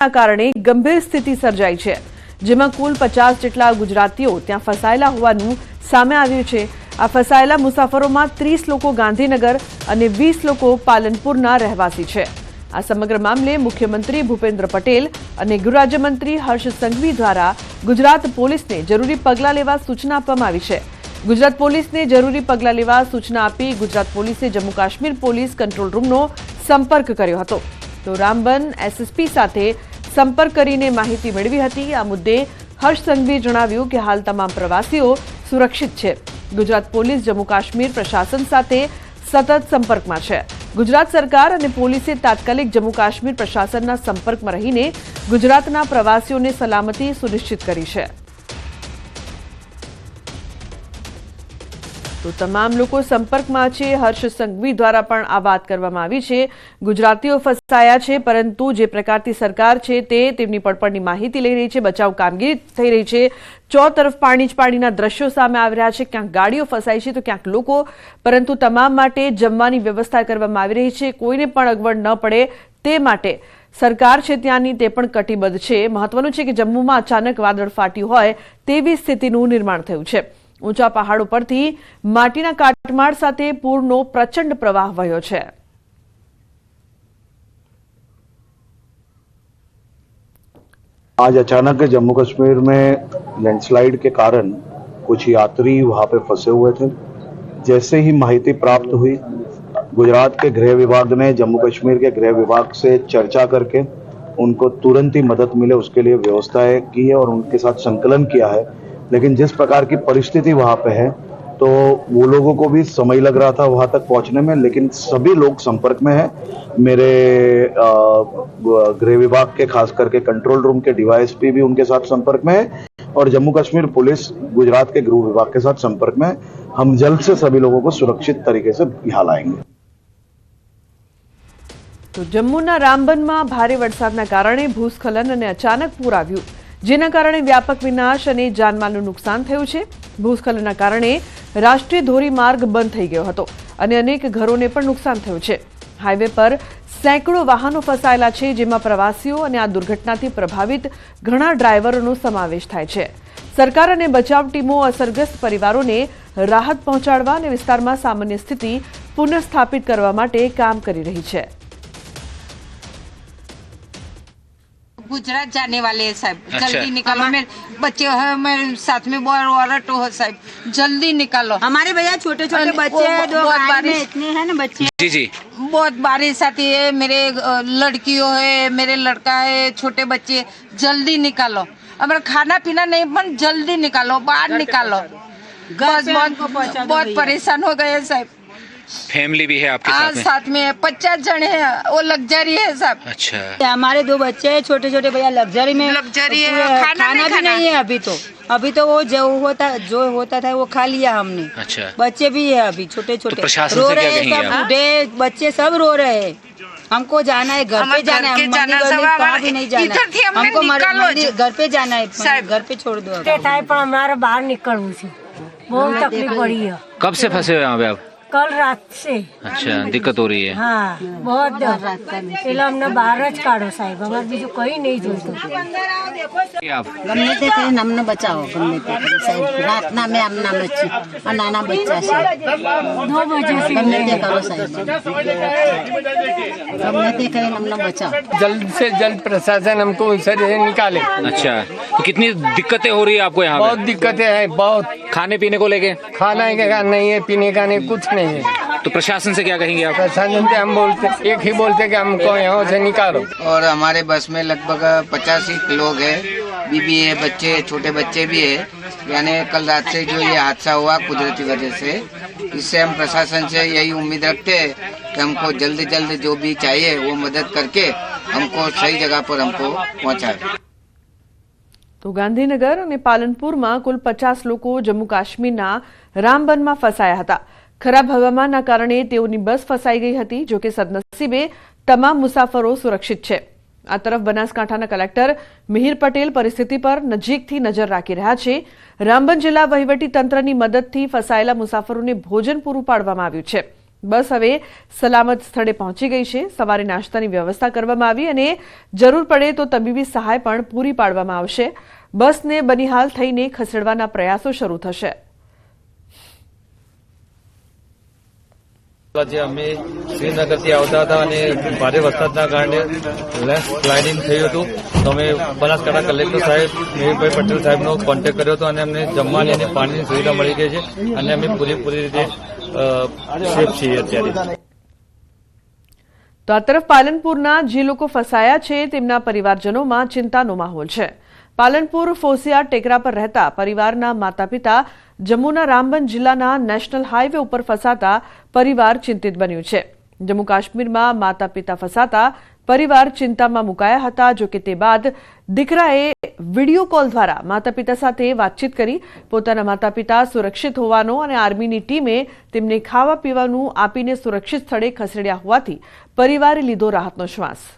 કારણે ગંભીર સ્થિતિ સર્જાઈ છે, જેમાં કુલ 50 જેટલા ગુજરાતીઓ ત્યાં ફસાયેલા હોવાનું સામે આવ્યું છે। આ ફસાયેલા મુસાફરોમાં 30 લોકો ગાંધીનગર અને 20 લોકો પાલનપુરના રહેવાસી છે। આ સમગ્ર મામલે મુખ્યમંત્રી ભૂપેન્દ્ર પટેલ અને ગૃહ રાજ્યમંત્રી હર્ષ સંઘવી દ્વારા ગુજરાત પોલીસને જરૂરી પગલાં લેવા સૂચના આપવામાં આવી છે। ગુજરાત પોલીસને જરૂરી પગલાં લેવા સૂચના આપી ગુજરાત પોલીસે જમ્મુ કાશ્મીર પોલીસ કંટ્રોલ રૂમનો સંપર્ક કર્યો હતો। તો રામબન એસએસપી સાથે સંપર્ક કરીને માહિતી મેળવી હતી। આ મુદ્દે હર્ષ સંઘવીએ જણાવ્યું કે હાલ તમામ પ્રવાસીઓ સુરક્ષિત છે। ગુજરાત પોલીસ જમ્મુ કાશ્મીર પ્રશાસન સાથે સતત સંપર્કમાં છે। ગુજરાત સરકાર અને પોલીસે તાત્કાલિક જમ્મુ કાશ્મીર પ્રશાસનના સંપર્કમાં રહીને ગુજરાતના પ્રવાસીઓને સલામતી સુનિશ્ચિત કરી છે। તો તમામ લોકો સંપર્કમાં છે। હર્ષ સંઘવી દ્વારા પણ આ વાત કરવામાં આવી છે। ગુજરાતીઓ ફસાયા છે, પરંતુ જે પ્રકારથી સરકાર છે તે તેમની પડપડની માહિતી લઈ રહી છે, બચાવ કામગીરી થઈ રહી છે। ચોતરફ પાણી જ પાણીના દ્રશ્યો સામે આવી રહ્યા છે। ક્યાંક ગાડીઓ ફસાઈ છે તો ક્યાંક લોકો, પરંતુ તમામ માટે જમવાની વ્યવસ્થા કરવામાં આવી રહી છે। કોઈને પણ અગવડ ન પડે તે માટે સરકાર છે ત્યાંની તે પણ કટિબદ્ધ છે। મહત્વનું છે કે જમ્મુમાં અચાનક વાદળ ફાટ્યું હોય તેવી સ્થિતિનું નિર્માણ થયું છે। ઊંચા પહાડો પરથી માટીના કાટમાળ સાથે પૂરનો પ્રચંડ પ્રવાહ વહ્યો છે। आज अचानक जम्मू कश्मीर में लैंडस्लाइड के कारण कुछ यात्री वहां पे फंसे हुए थे। जैसे ही माहिती प्राप्त हुई, गुजरात के गृह विभाग ने जम्मू कश्मीर के गृह विभाग से चर्चा करके उनको तुरंत ही मदद मिले उसके लिए व्यवस्थाएं की है और उनके साथ संकलन किया है। लेकिन जिस प्रकार की परिस्थिति वहां पे है, तो वो लोगों को भी समय लग रहा था वहां तक पहुंचने में, लेकिन सभी लोग संपर्क में हैं। मेरे गृह विभाग के खास करके कंट्रोल रूम के डीवाईएसपी भी उनके साथ संपर्क में है और जम्मू कश्मीर पुलिस गुजरात के गृह विभाग के साथ संपर्क में है। हम जल्द से सभी लोगों को सुरक्षित तरीके से यहाँ लाएंगे। तो जम्मूना रामबનમાં ભારે વરસાદના કારણે ભૂસ્ખલન અને અચાનક પૂર આવ્યું, જેના કારણે વ્યાપક વિનાશ અને જાનમાલનું નુકસાન થયું છે। ભૂસ્ખલનના કારણે રાષ્ટ્રીય ધોરીમાર્ગ બંધ થઈ ગયો હતો અને અનેક ઘરોને પણ નુકસાન થયું છે। હાઈવે પર સેંકડો વાહનો ફસાયેલા છે, જેમાં પ્રવાસીઓ અને આ દુર્ઘટનાથી પ્રભાવિત ઘણા ડ્રાઈવરોનો સમાવેશ થાય છે। સરકાર અને બચાવ ટીમો અસરગ્રસ્ત પરિવારોને રાહત પહોંચાડવા અને વિસ્તારમાં સામાન્ય સ્થિતિ પુનઃસ્થાપિત કરવા માટે કામ કરી રહી છે। गुजरात जाने वाले हैं साहब। अच्छा। जल्दी निकालो, मेरे बच्चे हैं, मेरे साथ में ऑटो है साहब, जल्दी निकालो। हमारे भैया छोटे छोटे बच्चे हैं, जो बारिश इतने हैं ना बच्चे। जी जी, बहुत बारिश आती है। मेरे लड़कियों है, मेरे लड़का है, छोटे बच्चे, जल्दी निकालो। हमारा खाना पीना नहीं, पर जल्दी निकालो, बाहर निकालो। बहुत परेशान हो गए साहब। फैमिली भी है आपके साथ में 50 जने हैं, वो लग्जरी है साहब। अच्छा, हमारे 2 बच्चे हैं छोटे छोटे भैया, लग्जरी में लग्जरी है। खाना भी नहीं है अभी तो वो जो होता था वो खा लिया हमने। अच्छा, बच्चे भी है अभी छोटे छोटे, तो प्रशासन रो से क्या रहे हैं कहेंगे सब, आप? बूढ़े बच्चे सब रो रहे हैं। हमको जाना है, घर पे जाना है, कहाँ भी नहीं जाना है, हमको घर पे जाना है, घर पे छोड़ दो। हमारा बाहर निकलવું છે, बहुत तकलीफ पड़ी है। कब से फंसे हुए यहाँ पे आप? कल रात से। अच्छा, दिक्कत हो रही है। हाँ, बहुत पहले हमने बाहर ज काढ़ो साहब, हमारे बीजू कहीं नहीं जोईतो। आप गमे ते कहीं नमने बचाओ, गमे ते साहब, रात ना में हमना बच्ची और नाना बच्चा से 2 बजे से गमे ते करो साहब, गमे ते कहीं नमने बचाओ। जल्द से जल्द प्रशासन हमको उनसे निकाले। अच्छा, तो कितनी दिक्कतें हो रही है आपको यहाँ बहुत पे? दिक्कतें हैं, बहुत। खाने पीने को लेके? खाना का नहीं है, पीने का नहीं, कुछ नहीं है। तो प्रशासन से क्या कहेंगे आप? प्रशासन से हम बोलते एक ही बोलते कि हमको यहाँ से निकालो। और हमारे बस में लगभग 85 लोग हैं, बीबी है, बच्चे, छोटे बच्चे भी है। यानी कल रात से जो ये हादसा हुआ कुदरती वजह से, इससे हम प्रशासन से यही उम्मीद रखते हैं कि हमको जल्द जल्द जो भी चाहिए वो मदद करके हमको सही जगह पर हमको पहुँचाए। તો ગાંધીનગર અને પાલનપુરમાં કુલ 50 લોકો જમ્મુ કાશ્મીરના રામબનમાં ફસાયા હતા। ખરાબ હવામાનના કારણે તેઓની બસ ફસાઈ ગઈ હતી, જો કે સદનસીબે તમામ મુસાફરો સુરક્ષિત છે। આ તરફ બનાસકાંઠાના કલેક્ટર મિહિર પટેલ પરિસ્થિતિ પર નજીકથી નજર રાખી રહ્યા છે। રામબન જિલ્લા વહીવટી તંત્રની મદદથી ફસાયેલા મુસાફરોને ભોજન પૂરું પાડવામાં આવ્યું છે। બસ હવે સલામત સ્થળે પહોંચી ગઈ છે। સવારે નાસ્તાની વ્યવસ્થા કરવામાં આવી અને જરૂર પડે તો તબીબી સહાય પણ પૂરી પાડવામાં આવશે। બસને બનિહાલ થઈને ખસેડવાના પ્રયાસો શરૂ થશે। આજે અમે શ્રીનગરથી આવતા હતા અને ભારે વરસાદના કારણે લેન્ડસ્લાઇડિંગ થયું હતું, તો અમે બનાસકાંઠા કલેક્ટર સાહેબ મેહુલભાઈ પટેલ સાહેબનો કોન્ટેક્ટ કર્યો હતો અને અમને જમવાની અને પાણીની સુવિધા મળી ગઈ છે અને અમે પૂરી રીતે સેફ છીએ અત્યારે। તો આ તરફ પાલનપુરના જે લોકો ફસાયા છે તેમના પરિવારજનોમાં ચિંતાનો માહોલ છે। પાલનપુર ફોસિયા ટેકરા પર રહેતા પરિવારના માતા પિતા જમ્મુના રામબન જિલ્લાના નેશનલ હાઈવે ઉપર ફસાતા પરિવાર ચિંતિત બન્યું છે। જમ્મુ કાશ્મીરમાં માતા પિતા ફસાતા પરિવાર ચિંતામાં મુકાયા હતા। જો કે તે બાદ દીકરાએ વિડીયો કોલ દ્વારા માતા પિતા સાથે વાતચીત કરી પોતાના માતા પિતા સુરક્ષિત હોવાનો અને આર્મીની ટીમે તેમને ખાવા પીવાનું આપીને સુરક્ષિત સ્થળે ખસેડ્યા હોવાથી પરિવારે લીધો રાહતનો શ્વાસ।